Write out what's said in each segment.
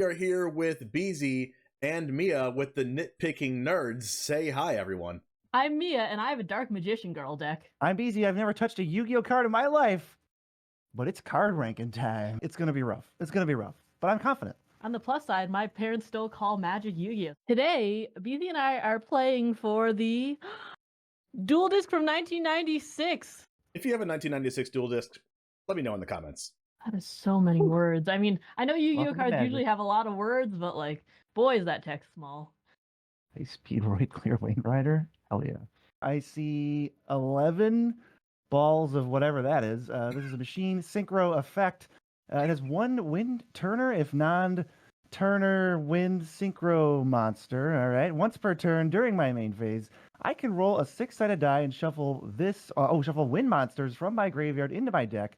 We are here with Beezy and Mia with the Nitpicking Nerds. Say hi, everyone. I'm Mia, and I have a Dark Magician Girl deck. I'm Beezy. I've never touched a Yu-Gi-Oh card in my life, but it's card ranking time. It's gonna be rough. It's gonna be rough, but I'm confident. On the plus side, my parents still call Magic Yu-Gi-Oh. Today, Beezy and I are playing for the Dual Disc from 1996. If you have a 1996 dual disc, let me know in the comments. That is so many words. I mean, I know Yu-Gi-Oh Welcome to cards Magic. usually have a lot of words, but like, boy, is that text small. Hey, Speedroid Clear Wayne Rider. Hell yeah. I see 11 balls of whatever that is. This is a machine synchro effect. It has one wind turner, if non-turner wind synchro monster. All right. Once per turn during my main phase, I can roll a 6-sided die and shuffle this. Shuffle wind monsters from my graveyard into my deck.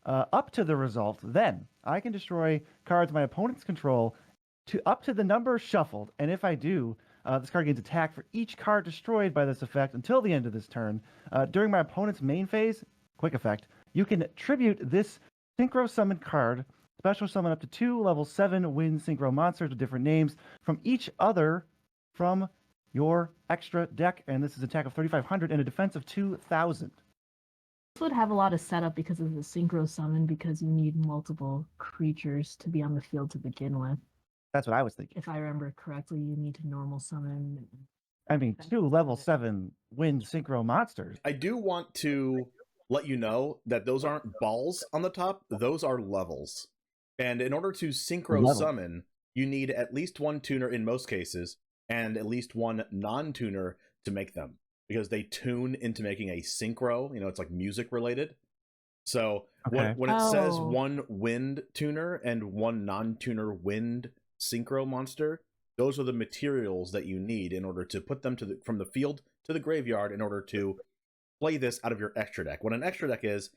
Up to the result. Then I can destroy cards my opponents control up to the number shuffled. And if I do, this card gains attack for each card destroyed by this effect until the end of this turn. During my opponent's main phase, quick effect, you can tribute this synchro summon card, special summon up to 2 level 7 wind synchro monsters with different names from each other from your extra deck. And this is attack of 3,500 and a defense of 2,000. This would have a lot of setup because of the synchro summon, because you need multiple creatures to be on the field to begin with. That's what I was thinking. If I remember correctly, you need to normal summon. I mean, 2 level 7 wind synchro monsters. I do want to let you know that those aren't balls on the top, those are levels. And in order to synchro summon, you need at least one tuner in most cases, and at least one non-tuner to make them. Because they tune into making a synchro, it's like music related. So when it says one wind tuner and one non-tuner wind synchro monster, those are the materials that you need in order to put them from the field to the graveyard in order to play this out of your extra deck. What an extra deck is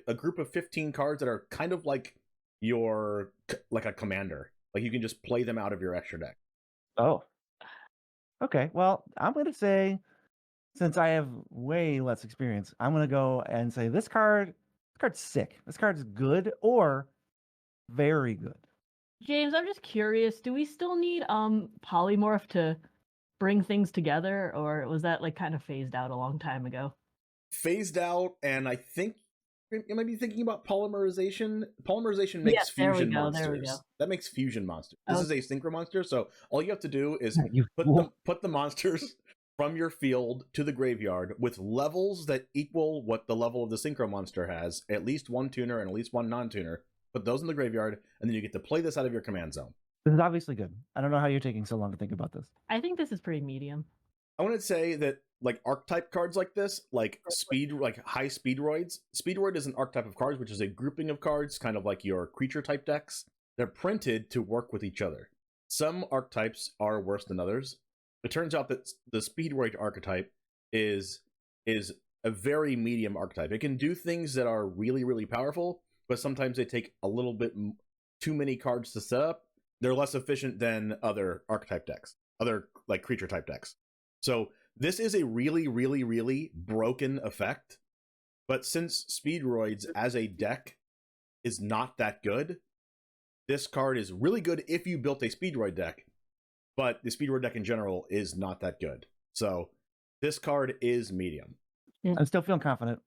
a group of 15 cards that are kind of like a commander. Like you can just play them out of your extra deck. Oh. Okay, well, I'm going to say, since I have way less experience, I'm going to go and say this card's sick. This card's good or very good. James, I'm just curious, do we still need polymorph to bring things together, or was that like kind of phased out a long time ago? Phased out, and I think you might be thinking about polymerization. Polymerization makes fusion monsters. That makes fusion monsters. This is a synchro monster, so all you have to do is put the monsters from your field to the graveyard with levels that equal what the level of the synchro monster has, at least one tuner and at least one non-tuner. Put those in the graveyard, and then you get to play this out of your command zone. This is obviously good. I don't know how you're taking so long to think about this. I think this is pretty medium. I want to say that like archetype cards like this, like high Speedroids. Speedroid is an archetype of cards, which is a grouping of cards, kind of like your creature type decks. They're printed to work with each other. Some archetypes are worse than others. It turns out that the Speedroid archetype is a very medium archetype. It can do things that are really, really powerful, but sometimes they take a little bit too many cards to set up. They're less efficient than other archetype decks, other like creature type decks. So this is a really, really, really broken effect. But since Speedroids as a deck is not that good, this card is really good if you built a Speedroid deck. But the Speedroid deck in general is not that good. So this card is medium. I'm still feeling confident.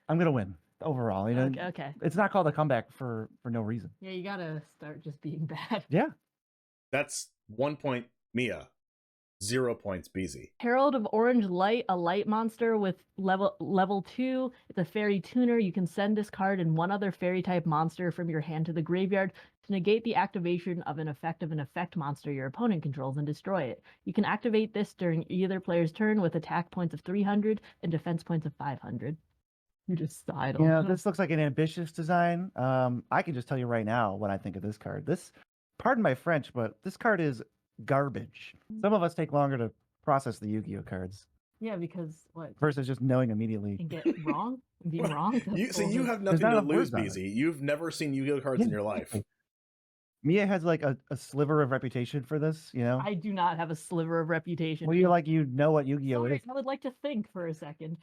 I'm going to win overall. Okay. It's not called a comeback for no reason. Yeah, you got to start just being bad. Yeah. That's 1 point Mia, 0 points Beezy. Herald of Orange Light, a light monster with level 2. It's a fairy tuner. You can send this card and one other fairy type monster from your hand to the graveyard to negate the activation of an effect monster your opponent controls and destroy it. You can activate this during either player's turn with attack points of 300 and defense points of 500. You just idle. Yeah, this looks like an ambitious design. I can just tell you right now when I think of this card. Pardon my French, but this card is garbage. Some of us take longer to process the Yu-Gi-Oh cards. Yeah, because what? Versus just knowing immediately. And get wrong? And be wrong? You have nothing to lose, Beezy. You've never seen Yu-Gi-Oh cards in your life. Mia has like a sliver of reputation for this, I do not have a sliver of reputation. Well, you know what Yu-Gi-Oh is. I would like to think for a second.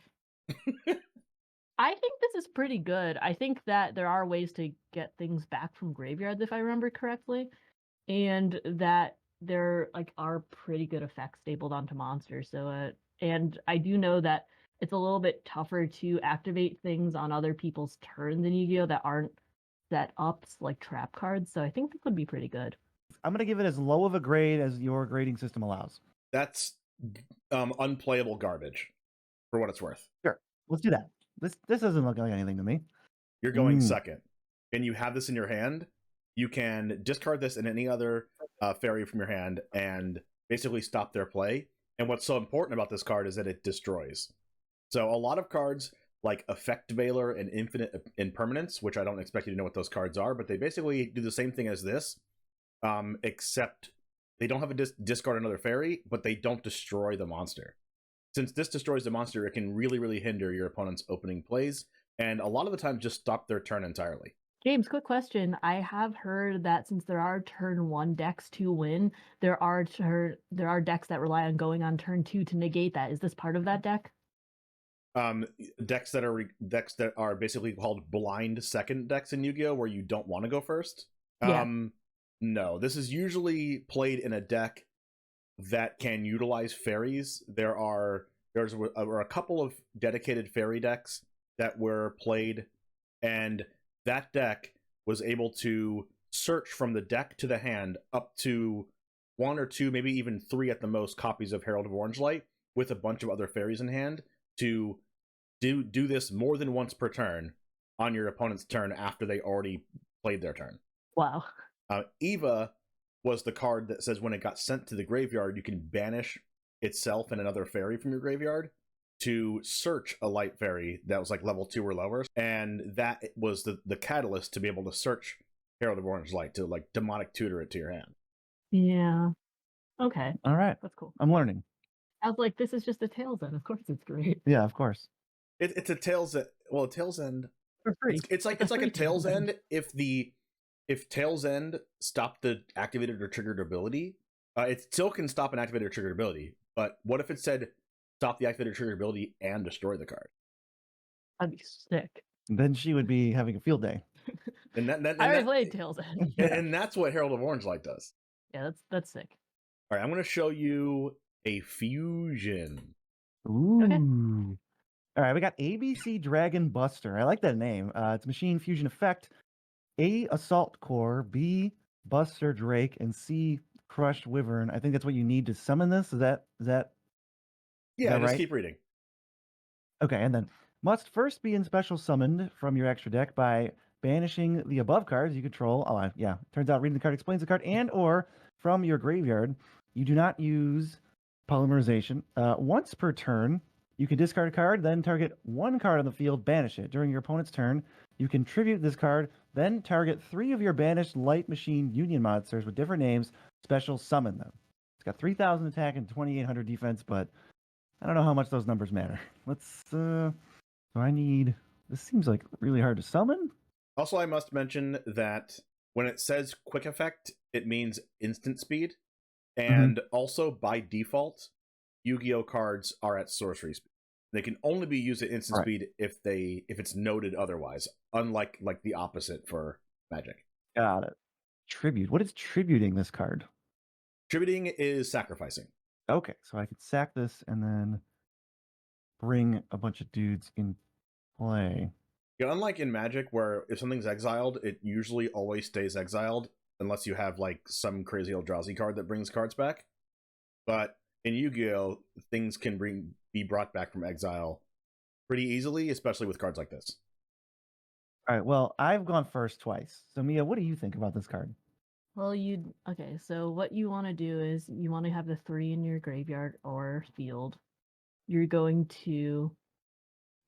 I think this is pretty good. I think that there are ways to get things back from graveyards, if I remember correctly. and that there like are pretty good effects stapled onto monsters. So and I do know that it's a little bit tougher to activate things on other people's turns in Yu-Gi-Oh that aren't set ups like trap cards. So I think this would be pretty good. I'm going to give it as low of a grade as your grading system allows. That's unplayable garbage, for what it's worth. Sure, let's do that. This doesn't look like anything to me. You're going second, and you have this in your hand. You can discard this and any other fairy from your hand and basically stop their play. And what's so important about this card is that it destroys. So a lot of cards like Effect Veiler and Infinite Impermanence, which I don't expect you to know what those cards are, but they basically do the same thing as this, except they don't have a discard another fairy, but they don't destroy the monster. Since this destroys the monster, it can really, really hinder your opponent's opening plays, and a lot of the time just stop their turn entirely. James, quick question. I have heard that since there are turn 1 decks to win, there are decks that rely on going on turn 2 to negate that. Is this part of that deck? Decks that are basically called blind second decks in Yu-Gi-Oh, where you don't want to go first. Yeah. No, this is usually played in a deck that can utilize fairies. There's a couple of dedicated fairy decks that were played, and that deck was able to search from the deck to the hand up to 1 or 2, maybe even 3 at the most copies of Herald of Orange Light with a bunch of other fairies in hand to do this more than once per turn on your opponent's turn after they already played their turn. Wow. Eva was the card that says when it got sent to the graveyard, you can banish itself and another fairy from your graveyard to search a light fairy that was like level 2 or lower, and that was the catalyst to be able to search Herald of Orange Light, to like demonic tutor it to your hand. Yeah. Okay. All right. That's cool. I'm learning. I was like, this is just a Tails End. Of course it's great. Yeah, of course. It's a Tails End. Well, a Tails End. For free. It's like a Tails End if Tails End stopped the activated or triggered ability. It still can stop an activated or triggered ability, but what if it said stop the activated or triggered ability and destroy the card? That'd be sick. Then she would be having a field day. And I already played Tails End. And that's what Herald of Orange Light does. Yeah, that's sick. All right, I'm going to show you a fusion. Ooh. Okay. All right, we got ABC Dragon Buster. I like that name. It's Machine Fusion Effect. A, Assault Core. B, Buster Drake. And C, Crushed Wyvern. I think that's what you need to summon this. Is that Yeah, just right? keep reading. Okay, and then must first be in special summoned from your extra deck by banishing the above cards you control. Oh, yeah. Turns out reading the card explains the card, and or from your graveyard. You do not use polymerization. Once per turn, you can discard a card, then target one card on the field, banish it. During your opponent's turn, you can tribute this card, then target 3 of your banished Light Machine Union monsters with different names, special summon them. It's got 3,000 attack and 2,800 defense, but I don't know how much those numbers matter. Let's, so I need, this seems like really hard to summon. Also, I must mention that when it says quick effect, it means instant speed. And also, by default, Yu-Gi-Oh cards are at sorcery speed. They can only be used at instant speed if it's noted otherwise, unlike like the opposite for Magic. Got it. Tribute. What is tributing this card? Tributing is sacrificing. Okay, so I could sack this and then bring a bunch of dudes in play. Yeah, unlike in Magic, where if something's exiled, it usually always stays exiled, unless you have like some crazy Eldrazi card that brings cards back. But in Yu-Gi-Oh, things can be brought back from exile pretty easily, especially with cards like this. All right, well, I've gone first twice. So Mia, what do you think about this card? Well, okay, so what you want to do is you want to have the 3 in your graveyard or field. You're going to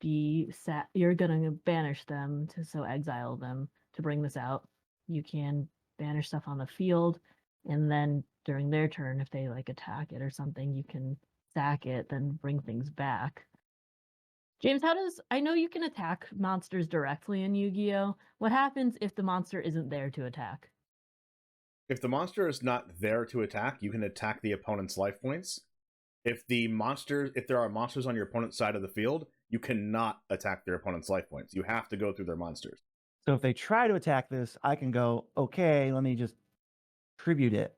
you're going to banish them so exile them to bring this out. You can banish stuff on the field, and then during their turn, if they like attack it or something, you can sack it, then bring things back. James, I know you can attack monsters directly in Yu-Gi-Oh! What happens if the monster isn't there to attack? If the monster is not there to attack, you can attack the opponent's life points. If there are monsters on your opponent's side of the field, you cannot attack their opponent's life points. You have to go through their monsters. So if they try to attack this, I can go, okay, let me just tribute it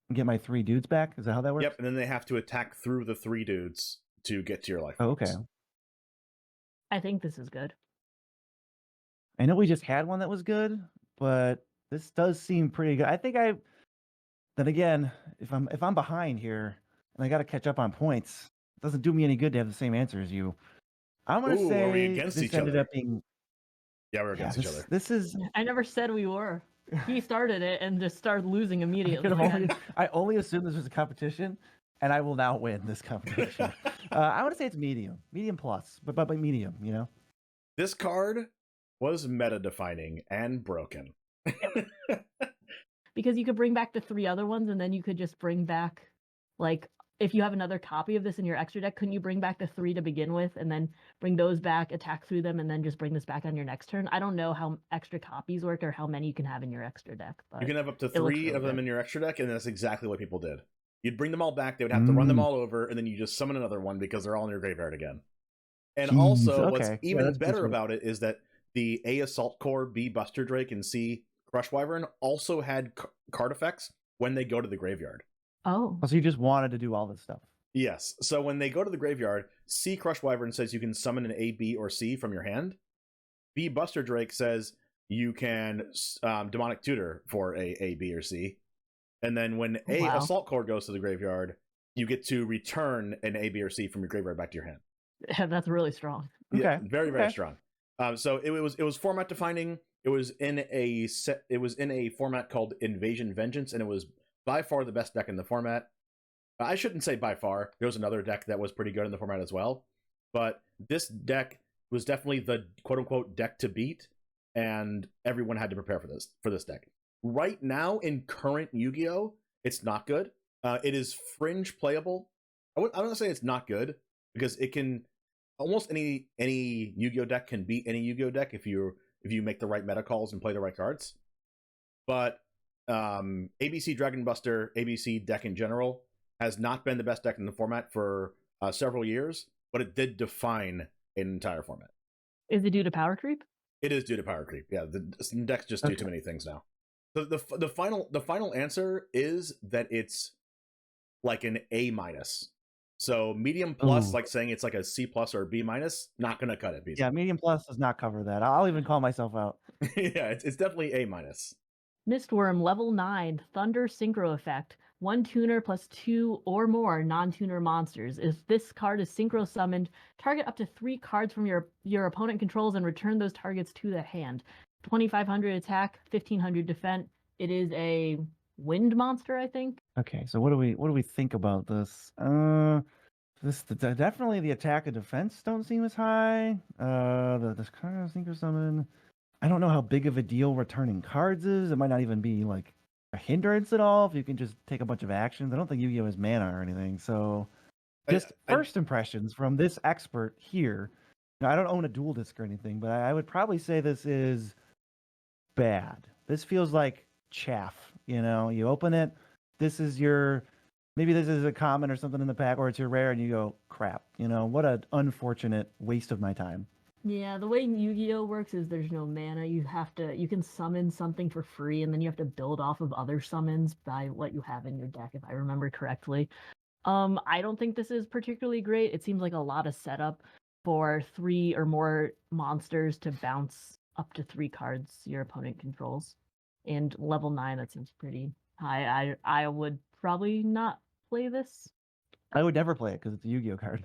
and get my 3 dudes back. Is that how that works? Yep, and then they have to attack through the 3 dudes to get to your life. Oh, okay. I think this is good. I know we just had one that was good, but this does seem pretty good. I think then again, if I'm behind here and I got to catch up on points, it doesn't do me any good to have the same answer as you. I'm gonna say are we against this each ended other? up being. Yeah, we're against each other. This is. I never said we were. He started it and just started losing immediately. I only assumed this was a competition, and I will now win this competition. I want to say it's medium plus, but medium. You know. This card was meta-defining and broken. Because you could bring back the 3 other ones, and then you could just bring back, like, if you have another copy of this in your extra deck, couldn't you bring back the 3 to begin with, and then bring those back, attack through them, and then just bring this back on your next turn? I don't know how extra copies work or how many you can have in your extra deck. But you can have up to 3 of them in your extra deck, and that's exactly what people did. You'd bring them all back, they would have to run them all over, and then you just summon another one because they're all in your graveyard again. And also, what's even better about it is that the A Assault Core, B Buster Drake, and C Crush Wyvern also had card effects when they go to the graveyard. Oh. So you just wanted to do all this stuff. Yes. So when they go to the graveyard, C Crush Wyvern says you can summon an A, B, or C from your hand. B Buster Drake says you can Demonic Tutor for A, B, or C. And then when A Assault Core goes to the graveyard, you get to return an A, B, or C from your graveyard back to your hand. Yeah, that's really strong. Yeah, very strong. So it was format defining. It was in a format called Invasion Vengeance, and it was by far the best deck in the format. I shouldn't say by far. There was another deck that was pretty good in the format as well, but this deck was definitely the quote-unquote deck to beat, and everyone had to prepare for this deck. Right now, in current Yu-Gi-Oh, it's not good. It is fringe playable. I don't say it's not good, because it can almost any Yu-Gi-Oh deck can beat any Yu-Gi-Oh deck if you make the right meta calls and play the right cards. But ABC Dragon Buster, ABC deck in general, has not been the best deck in the format for several years, but it did define an entire format. Is it due to power creep? It is due to power creep. Yeah, the decks just do too many things now. So the final answer is that it's like an A-. So medium plus, like saying it's like a C+ or a B-, not gonna cut it. Beezy. Yeah, medium plus does not cover that. I'll even call myself out. Yeah, it's definitely A-. Mistworm, level 9, Thunder Synchro Effect. 1 tuner plus 2 or more non-tuner monsters. If this card is synchro summoned, target up to 3 cards from your opponent controls and return those targets to the hand. 2,500 attack, 1,500 defense. It is a wind monster, I think. Okay, so what do we think about this? Definitely the attack and defense don't seem as high. The card of synchro summon. I don't know how big of a deal returning cards is. It might not even be like a hindrance at all if you can just take a bunch of actions. I don't think Yu-Gi-Oh has mana or anything. So just first impressions from this expert here. Now, I don't own a dual disc or anything, but I would probably say this is bad. This feels like chaff. You know, you open it, maybe this is a common or something in the pack, or it's your rare, and you go, crap. You know, what an unfortunate waste of my time. Yeah, the way Yu-Gi-Oh works is there's no mana. You can summon something for free, and then you have to build off of other summons by what you have in your deck, if I remember correctly. I don't think this is particularly great. It seems like a lot of setup for 3 or more monsters to bounce up to 3 cards your opponent controls. And level 9, that seems pretty high. I would probably not play this. I would never play it because it's a Yu-Gi-Oh card.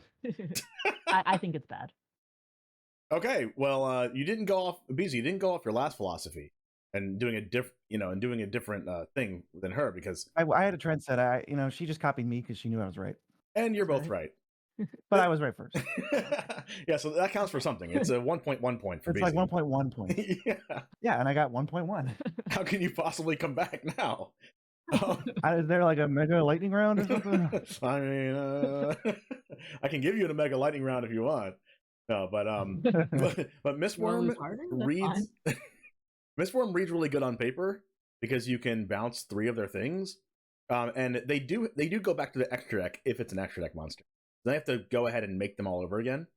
I think it's bad. Okay, well, you didn't go off, Beezy. You didn't go off your last philosophy and doing a different thing than her, because I had a trend set. She just copied me because she knew I was right. And you're both right. But I was right first. Yeah, so that counts for something. It's a 1.1 point for Beezy. It's like 1.1 points. Yeah, and I got 1.1. How can you possibly come back now? Is there like a mega lightning round or something? I mean, I can give you a mega lightning round if you want. No, but Miss Worm reads. Miss Worm reads really good on paper because you can bounce 3 of their things, and they do go back to the extra deck if it's an extra deck monster. Then I have to go ahead and make them all over again.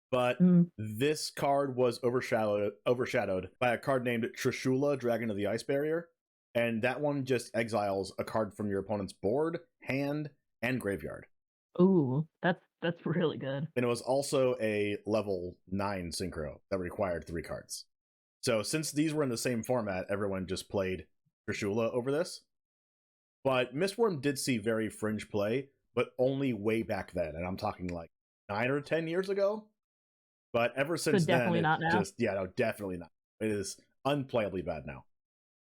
But this card was overshadowed by a card named Trishula, Dragon of the Ice Barrier, and that one just exiles a card from your opponent's board, hand, and graveyard. Ooh, that's really good. And it was also a level 9 synchro that required 3 cards. So since these were in the same format, everyone just played Trishula over this. But Mistworm did see very fringe play, but only way back then, and I'm talking like 9 or 10 years ago. But ever since definitely then, not now. definitely not. It is unplayably bad now.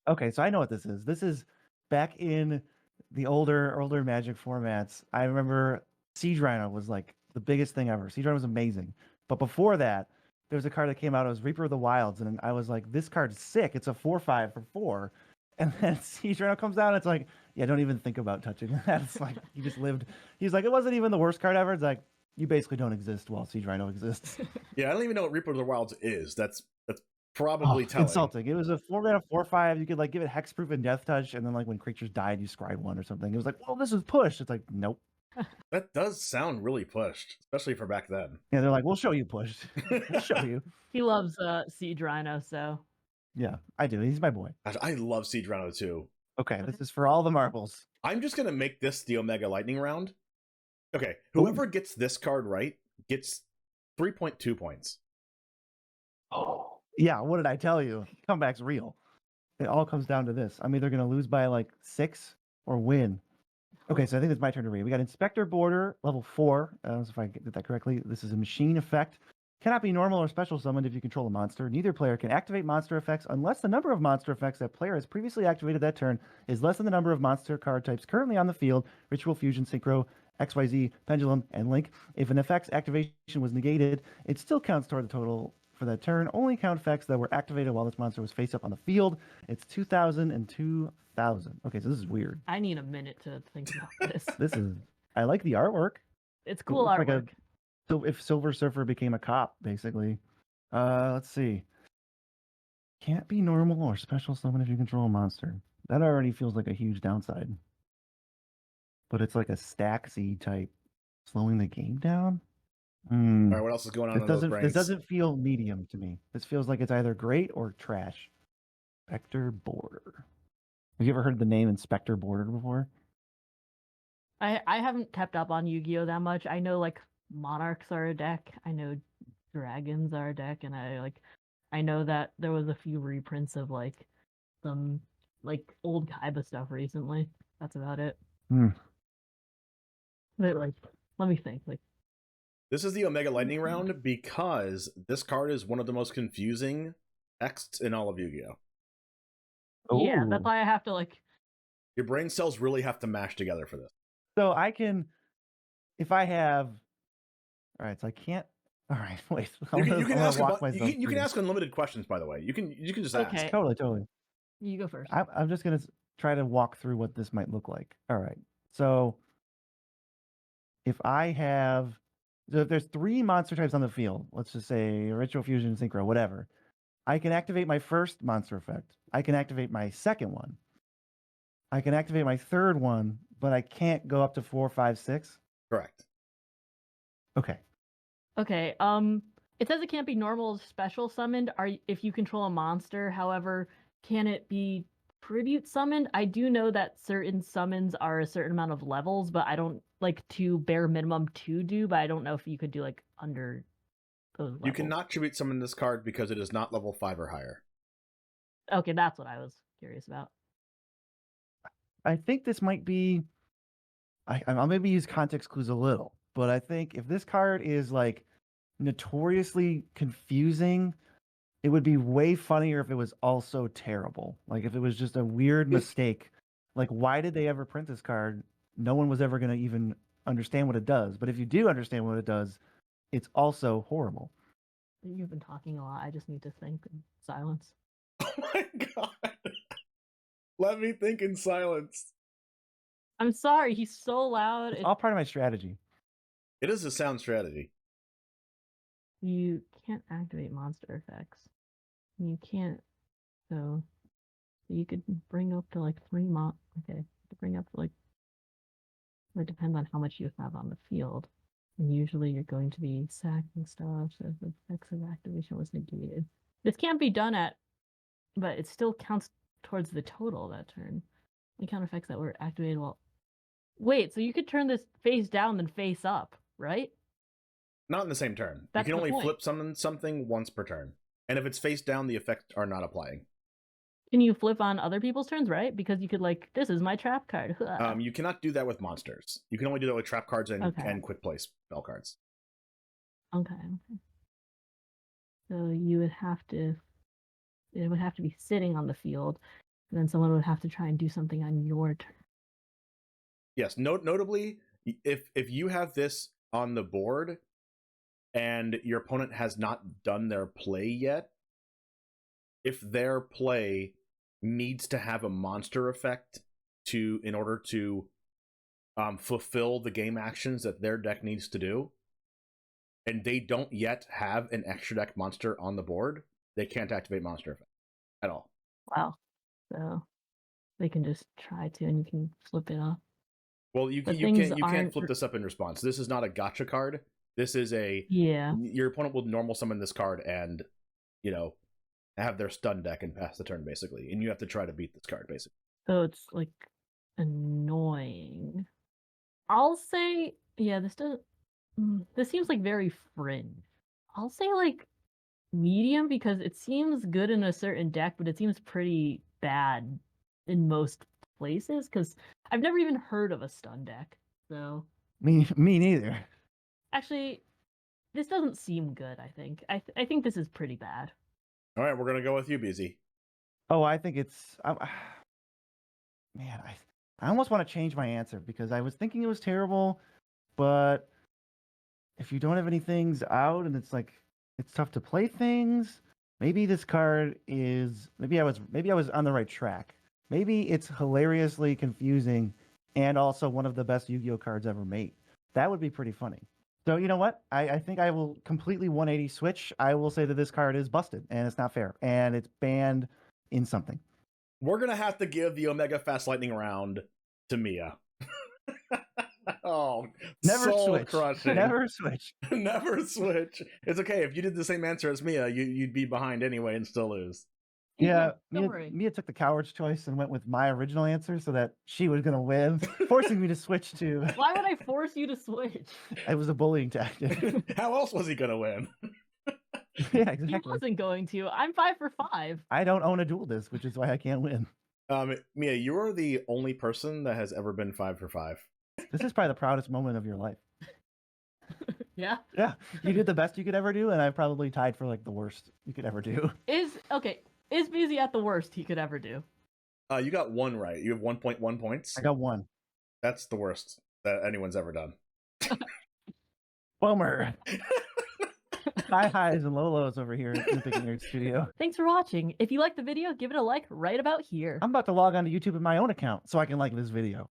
Okay, so I know what this is. This is back in the older Magic formats. I remember Siege Rhino was like the biggest thing ever. Siege Rhino was amazing. But before that, there was a card that came out. It was Reaper of the Wilds, and I was like, this card's sick. It's a 4/5 for 4. And then Siege Rhino comes out, and it's like, yeah, don't even think about touching that. It's like, he just lived. He's like, it wasn't even the worst card ever. It's like, you basically don't exist while Siege Rhino exists. Yeah, I don't even know what Reaper of the Wilds is. That's probably telling. Insulting. It was a 4-mana 4/5. You could like give it hexproof and death touch, and then like when creatures died, you scry 1 or something. It was like, well, this is pushed. It's like, nope. That does sound really pushed, especially for back then. Yeah, they're like, we'll show you pushed. We'll show you. He loves Siege Rhino, so Yeah, I do. He's my boy. Gosh, I love Siege Rhino too. Okay, this is for all the marbles. I'm just gonna make this the Omega Lightning round. Okay, whoever gets this card right gets 3.2 points. Oh, yeah. What did I tell you? Comeback's real. It all comes down to this. I'm either gonna lose by like 6 or win. Okay, so I think it's my turn to read. We got Inspector Border, level 4. I don't know if I did that correctly. This is a machine effect. Cannot be normal or special summoned if you control a monster. Neither player can activate monster effects unless the number of monster effects that player has previously activated that turn is less than the number of monster card types currently on the field. Ritual, Fusion, Synchro, XYZ, Pendulum, and Link. If an effect's activation was negated, it still counts toward the total for that turn. Only count effects that were activated while this monster was face up on the field. It's 2,000 and 2,000. Okay, so this is weird. I need a minute to think about this. This is. I like the artwork. It's cool looks like artwork. So if Silver Surfer became a cop, basically. Let's see. Can't be normal or special summon if you control a monster. That already feels like a huge downside. But it's like a Staxy type, slowing the game down. All right, what else is going on in those brains? This doesn't feel medium to me. This feels like it's either great or trash. Inspector Border. Have you ever heard the name Inspector Border before? I haven't kept up on Yu-Gi-Oh that much. I know like Monarchs are a deck. I know Dragons are a deck, and I know that there was a few reprints of like some like old Kaiba stuff recently. That's about it. But like, let me think. Like, this is the Omega Lightning round because this card is one of the most confusing texts in all of Yu-Gi-Oh. yeah, that's why I have to like. Your brain cells really have to mash together for this. So I can, if I have, all right. So I can't. All right, wait. You can ask unlimited questions. By the way, you can just ask. Okay. Totally. You go first. I'm just gonna try to walk through what this might look like. All right. So if there's 3 monster types on the field, let's just say Ritual, Fusion, Synchro, whatever. I can activate my first monster effect. I can activate my second one. I can activate my third one, but I can't go up to 4, 5, 6. Correct. Okay. Okay. It says it can't be normal or special summoned. If you control a monster, however, can it be tribute summoned? I do know that certain summons are a certain amount of levels, but I don't like to bare minimum 2 do. But I don't know if you could do like under those levels. You cannot tribute summon this card because it is not level 5 or higher. Okay, that's what I was curious about. I think this might be. I'll maybe use context clues a little, but I think if this card is like notoriously confusing, it would be way funnier if it was also terrible. Like if it was just a weird mistake. Like, why did they ever print this card? No one was ever going to even understand what it does. But if you do understand what it does, it's also horrible. You've been talking a lot. I just need to think in silence. Oh my god. Let me think in silence. I'm sorry, he's so loud. It's all part of my strategy. It is a sound strategy. You can't activate monster effects. You can't. So you could bring up to like 3 Okay, to bring up to like. It depends on how much you have on the field. And usually you're going to be sacking stuff, so the effects of activation was negated. This can't be done but it still counts towards the total that turn. The counter effects that were activated while. Wait, so you could turn this face down then face up, right? Not in the same turn. That's you can the only point. flip something once per turn. And if it's face down, the effects are not applying. Can you flip on other people's turns, right? Because you could this is my trap card. You cannot do that with monsters. You can only do that with trap cards and quick play spell cards. Okay. So you would have to. It would have to be sitting on the field, and then someone would have to try and do something on your turn. Yes, notably, if you have this on the board, and your opponent has not done their play yet, if their play needs to have a monster effect in order to fulfill the game actions that their deck needs to do, and they don't yet have an extra deck monster on the board, they can't activate monster effect at all. Wow. So they can just try to, and you can flip it up. Well, you can't flip this up in response. This is not a gotcha card. This is your opponent will normal summon this card and, have their stun deck and pass the turn, basically. And you have to try to beat this card, basically. So it's, annoying. I'll say, this seems, very fringe. I'll say, medium, because it seems good in a certain deck, but it seems pretty bad in most places, because I've never even heard of a stun deck, so... Me neither. Actually, this doesn't seem good, I think. I think this is pretty bad. All right, we're going to go with you, Beezy. Oh, I think it's... man, I almost want to change my answer, because I was thinking it was terrible, but if you don't have any things out, and it's tough to play things, maybe this card is... Maybe I was on the right track. Maybe it's hilariously confusing and also one of the best Yu-Gi-Oh cards ever made. That would be pretty funny. So you know what? I think I will completely 180 switch. I will say that this card is busted and it's not fair and it's banned in something. We're going to have to give the Omega Fast Lightning round to Mia. Oh, never switch. Crushing. Never switch. Never switch. It's okay. If you did the same answer as Mia, you'd be behind anyway and still lose. Yeah, Mia took the coward's choice and went with my original answer so that she was going to win, forcing me to switch to... Why would I force you to switch? It was a bullying tactic. How else was he going to win? Yeah, exactly. He wasn't going to. I'm 5 for 5. I don't own a dual disc, which is why I can't win. Mia, you are the only person that has ever been 5 for 5. This is probably the proudest moment of your life. Yeah? Yeah. You did the best you could ever do, and I probably tied for the worst you could ever do. Is Beezy at the worst he could ever do? You got 1 right. You have 1.1 points. I got 1. That's the worst that anyone's ever done. Bummer. High highs and low lows over here in the NitpickingNerds studio. Thanks for watching. If you liked the video, give it a like right about here. I'm about to log on to YouTube with my own account so I can like this video.